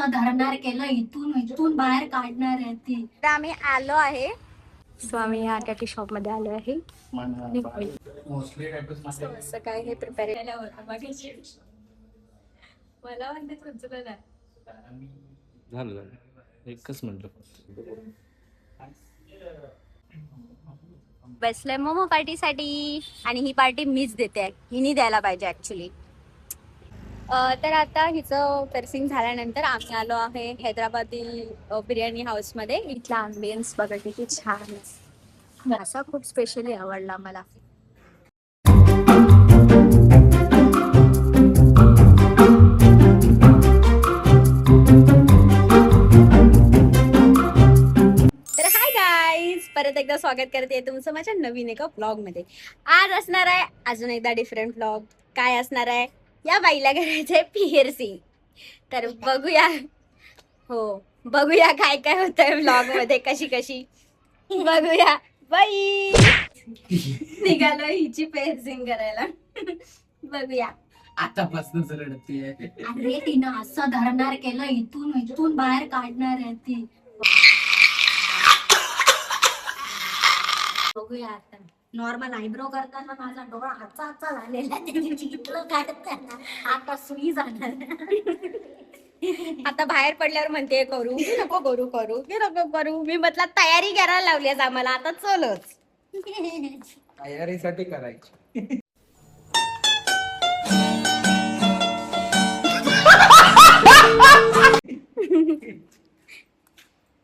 असं धरणार केलं, इथून इथून बाहेर काढणार आहे ती. तर आम्ही आलो आहे. सो आम्ही या कॅटी शॉप मध्ये आलो आहे. असं काय हे प्रिपेअर मला म्हणते सुचलं नाही. झालं एकच मिनिट. बसलोय मोमो पार्टीसाठी आणि ही पार्टी मीच देते. हिनी द्यायला पाहिजे ऍक्च्युली. तर आता हिचं पर्सिंग झाल्यानंतर आम्ही आलो आहे हैदराबादी बिर्याणी हाऊस मध्ये. इथला अँबियन्स बघा किती छान आहे. असा खूप स्पेशली आवडला मला. तर हाय गाईज, परत एकदा स्वागत करते तुमचं माझ्या नवीन एका ब्लॉग मध्ये. आज असणार आहे अजून एकदा डिफरंट ब्लॉग. काय असणार आहे, या बाईला करायचंय पिअर्सिंग. तर बघूया, हो बघूया काय काय होतंय ब्लॉग मध्ये, कशी कशी बघूया. बाई निघालो हिची पिअर्सिंग करायला. बघूया. आतापासूनच रडतीये. अरे तिनं असं धरणार केलं, इथून इथून बाहेर काढणार आहे ती. बघूया आता. नॉर्मल आयब्रो करताना माझा डोळा हाचा झालेला, चित्र काढताना आता सुई जाणार. आता बाहेर पडल्यावर म्हणते करू की नको करू, करू की नको करू. मी म्हटलं तयारी करायला लावली आज आम्हाला, आता चलच. तयारीसाठी करायची.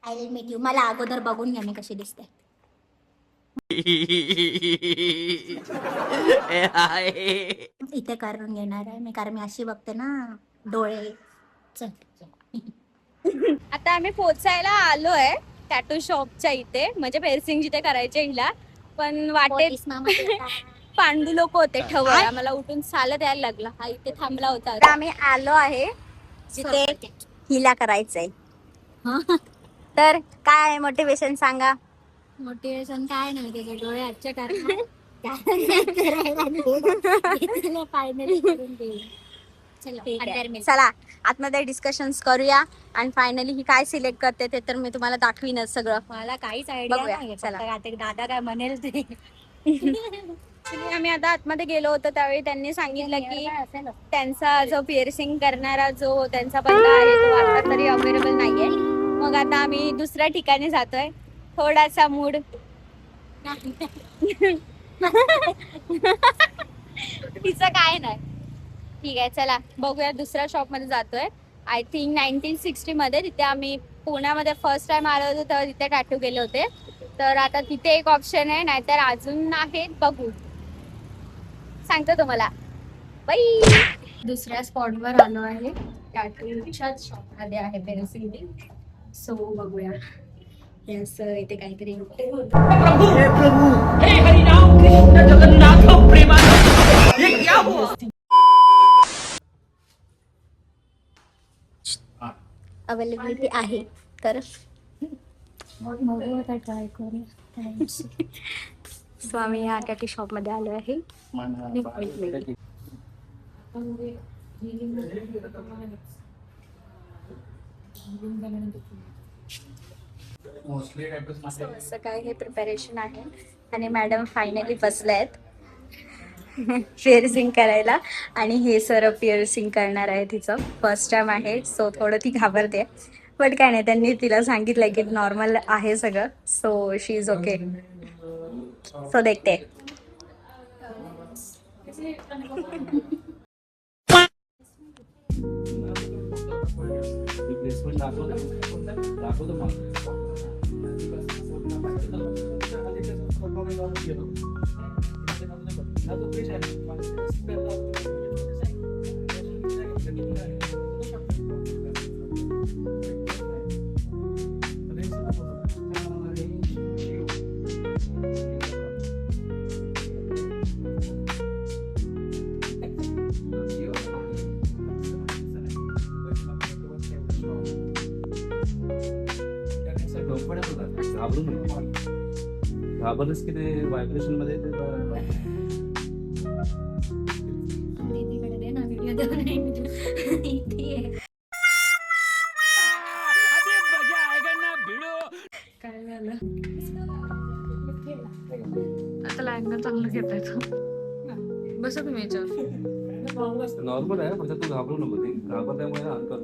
I will meet you. मला अगोदर बघून घ्या मी कशी दिसते. इथे करून घेणार आहे मी, कारण मी अशी बघते ना डोळे. चल. आता आम्ही पोचायला आलोय टॅटू शॉपच्या इथे, म्हणजे पेअर्सिंग जिथे करायचे हिला. पण वाटेत पांडू लोक होते ठवळ, आम्हाला उठून चालत यायला लागला. हा इथे थांबला होता. तर आम्ही आलो आहे जिथे हिला करायचंय. तर काय आहे मोटिवेशन सांगा. मोटिवेशन काय नाही, त्याचे डोळे आजच्या कारण फायनली करून देऊ. चला आतमध्ये डिस्कशन्स करूया आणि फायनली ही काय सिलेक्ट करते ते तर मी तुम्हाला दाखवीनच सगळं. मला काहीच आयडिया बघूया. नाही. चला. आता दादा काय म्हणेल ते. आम्ही आता आतमध्ये गेलो होतो त्यावेळी त्यांनी सांगितलं की त्यांचा जो पिअर्सिंग करणारा जो त्यांचा बंदा आहे तो आता तरी अवेलेबल नाहीये. मग आता आम्ही दुसऱ्या ठिकाणी जातोय. थोडासा मूड तिचं काय नाही. ठीक आहे चला बघूया. दुसऱ्या शॉप मध्ये जातोय. आय थिंक 1960 मध्ये. तिथे आम्ही पुण्यामध्ये फर्स्ट टाइम आलो होतो तेव्हा तिथे टॅटू केले होते. तर आता तिथे एक ऑप्शन आहे, नाहीतर अजून आहेत, बघू सांगतो तुम्हाला. बाई दुसऱ्या स्पॉटवर आलो आहे. टॅटूच्याच शॉप मध्ये आहे पेन्सिल. सो बघूया. असं इथे काहीतरी अवेलेबिलिटी आहे तर ट्राय करू. सो आम्ही या टॅटू शॉप मध्ये आलो आहे. असं काय हे प्रिपरेशन आहे आणि मॅडम फायनली बसले आहेत पिअर्सिंग करायला. आणि हे सर पिअर्सिंग करणार आहे. तिचं फर्स्ट टाइम आहे सो थोडं ती घाबरते. बट काय नाही, त्यांनी तिला सांगितलं की नॉर्मल आहे सगळं. So she is okay. So देखते. घाबरच की ते व्हायब्रेशन मध्ये झालं. आता लहंगा चांगलं घेता येतो. बसा तुम्ही याच्यावर. नॉर्मल आहे म्हणजे तू घाबरू नको ती घाबरल्यामुळे ना अंतर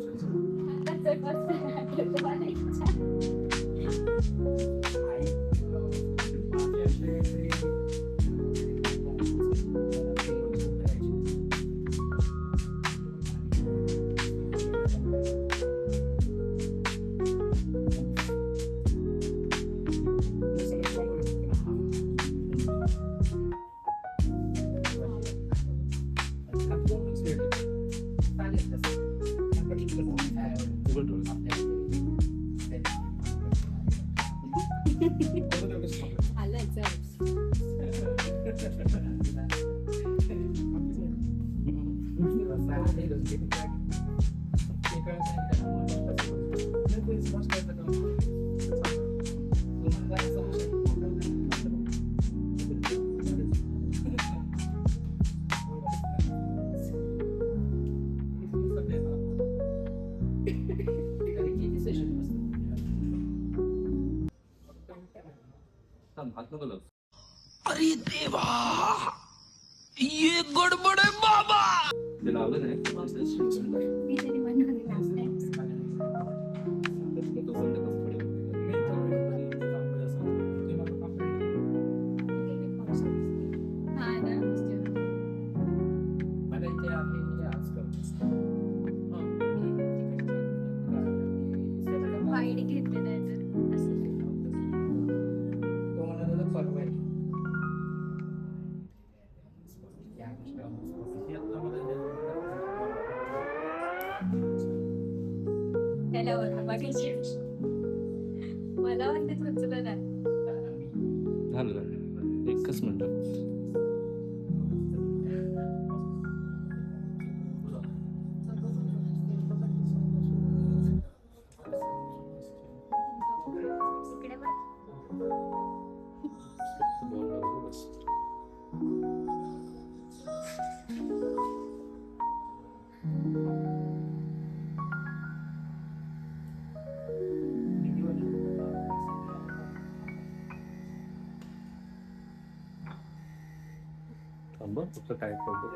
हात नको लावू. अरे देवा ये गडबड आहे बाबा. ते लावलं नाही मी तरी म्हणून last time. तो बंद कर थोडं. वाईट घेतले नाही तर असं. त्याला बघा, बघायची. मला वाटतं सुचलं नाही. झालं ना एकच मिनिट. इकडे बघ. थांब फक्त काय करतो.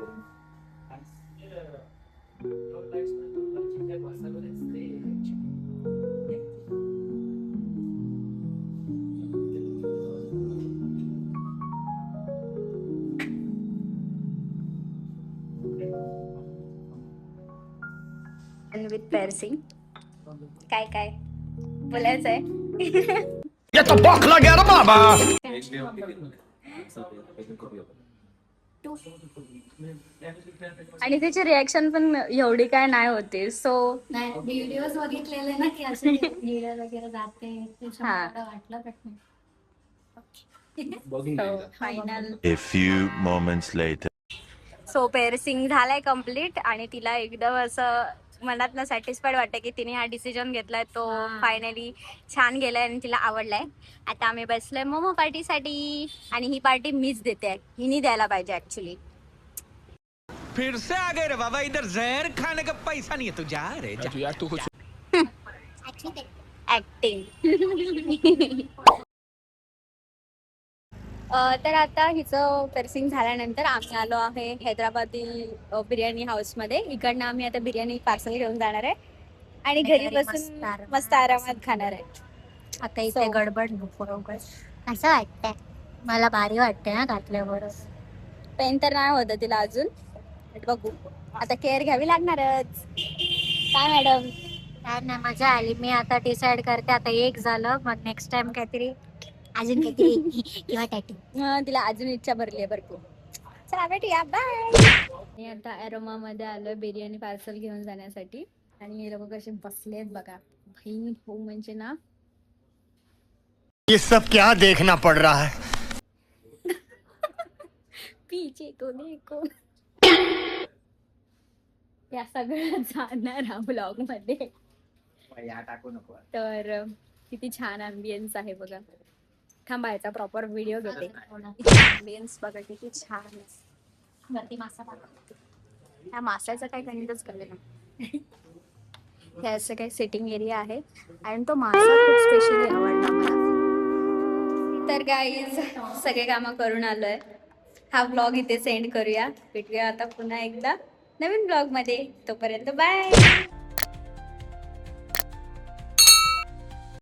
विथ पेअर्सिंग काय काय बोलायचंय. ये तो बखला गया ना बाबा. एक डे होते करूया. आणि त्याची रिॲक्शन पण एवढी काय नाही होते. सो नाही व्हिडिओज बघितलेले ना की असे नीड वगैरे जाते हा. त्याच्यामुळे वाटलं पटकन. बघून घ्यायचं. Final. A few moments later. So pairing झालाय कम्प्लीट आणि तिला एकदम असं मनात ना सॅटिस्फाईड वाटतं की तिने हा डिसिजन घेतलाय तो फायनली छान गेलाय आणि तिला आवडलाय. आता आम्ही बसलोय मोमो पार्टीसाठी आणि ही पार्टी मीच देते. हिनी द्यायला पाहिजे ऍक्च्युली. फिर से आ गए रे बाबा. इधर जहर खाने का पैसा नहीं है. तू जा रे जा. यार तू कुछ ऍक्टिंग. तर आता हिचं पेर्सिंग झाल्यानंतर आम्ही आलो आहे हैदराबादी बिर्याणी हाऊसमध्ये. इकडनं आम्ही आता बिर्याणी पार्सल घेऊन जाणार आहे आणि घरी बसून मस्त आरामात खाणार आहे. आता इथे गडबड नको उगाच. असं वाटतंय मला भारी वाटतंय ना घातल्यावर. पेन तर नाही होतं तिला अजून. बट बघू आता केअर घ्यावी लागणारच. काय मॅडम. काय नाही मजा आली. मी आता डिसाइड करते आता एक झालं मग नेक्स्ट टाइम काहीतरी अजून काहीतरी किंवा टॅटू. तिला अजून इच्छा भरली आहे भरपूर. चला भेटूया बाय. मी आता अरोमा मध्ये आलोय बिर्याणी पार्सल घेऊन जाण्यासाठी आणि हे लोक कसे बसलेत बघा. बहीण हो म्हणजे ना ये सब क्या देखना पड़ रहा है. पीछे तो देखो. या सगळं जाणार हा ब्लॉग मध्ये. तर किती छान अँबियन्स आहे बघा. थांबायचा प्रॉपर व्हिडिओ घेते. अँबियन्स बघा किती छान आहे. वरती मासा टाकतो. ह्या माशाचं काही गणितच कळलं नाही. हे असं काही सिटिंग एरिया आहे आणि तो मासा खूप स्पेशली आवडला मला. तर गाईज सगळे कामं करून आलोय. हा व्लॉग इथे सेंड करूया. भेटूया आता पुन्हा एकदा नवीन व्लॉग मध्ये. तोपर्यंत बाय.